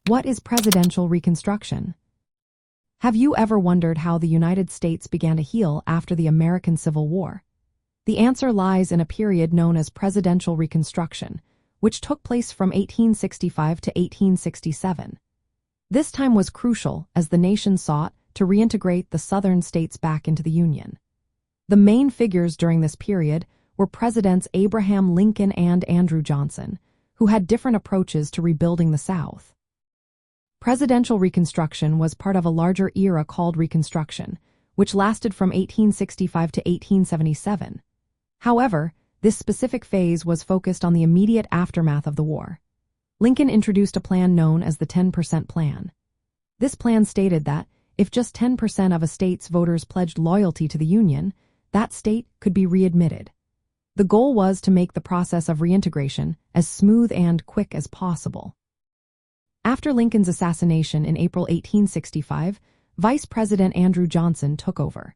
What is presidential reconstruction? Have you ever wondered how the United States began to heal after the American Civil War? The answer lies in a period known as presidential reconstruction, which took place from 1865 to 1867. This time was crucial as the nation sought to reintegrate the southern states back into the Union. The main figures during this period were Presidents Abraham Lincoln and Andrew Johnson, who had different approaches to rebuilding the South. Presidential Reconstruction was part of a larger era called Reconstruction, which lasted from 1865 to 1877. However, this specific phase was focused on the immediate aftermath of the war. Lincoln introduced a plan known as the 10% Plan. This plan stated that, if just 10% of a state's voters pledged loyalty to the Union, that state could be readmitted. The goal was to make the process of reintegration as smooth and quick as possible. After Lincoln's assassination in April 1865, Vice President Andrew Johnson took over.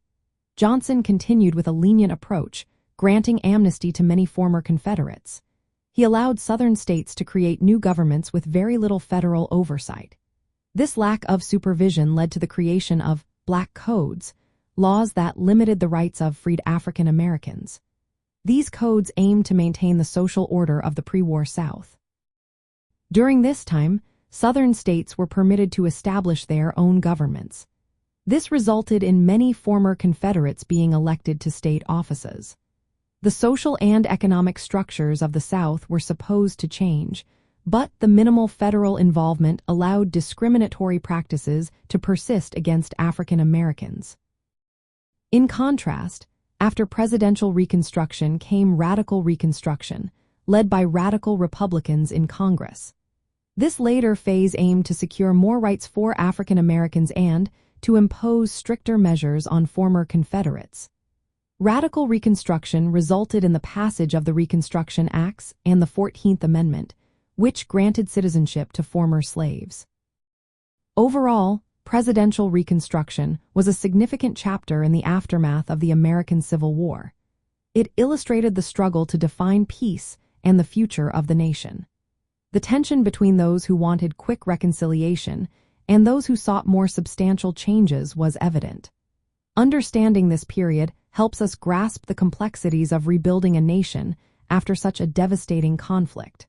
Johnson continued with a lenient approach, granting amnesty to many former Confederates. He allowed Southern states to create new governments with very little federal oversight. This lack of supervision led to the creation of Black Codes, laws that limited the rights of freed African Americans. These codes aimed to maintain the social order of the pre-war South. During this time, Southern states were permitted to establish their own governments. This resulted in many former Confederates being elected to state offices. The social and economic structures of the South were supposed to change, but the minimal federal involvement allowed discriminatory practices to persist against African Americans. In contrast, after presidential Reconstruction came radical Reconstruction, led by radical Republicans in Congress. This later phase aimed to secure more rights for African Americans and to impose stricter measures on former Confederates. Radical Reconstruction resulted in the passage of the Reconstruction Acts and the 14th Amendment, which granted citizenship to former slaves. Overall, presidential Reconstruction was a significant chapter in the aftermath of the American Civil War. It illustrated the struggle to define peace and the future of the nation. The tension between those who wanted quick reconciliation and those who sought more substantial changes was evident. Understanding this period helps us grasp the complexities of rebuilding a nation after such a devastating conflict.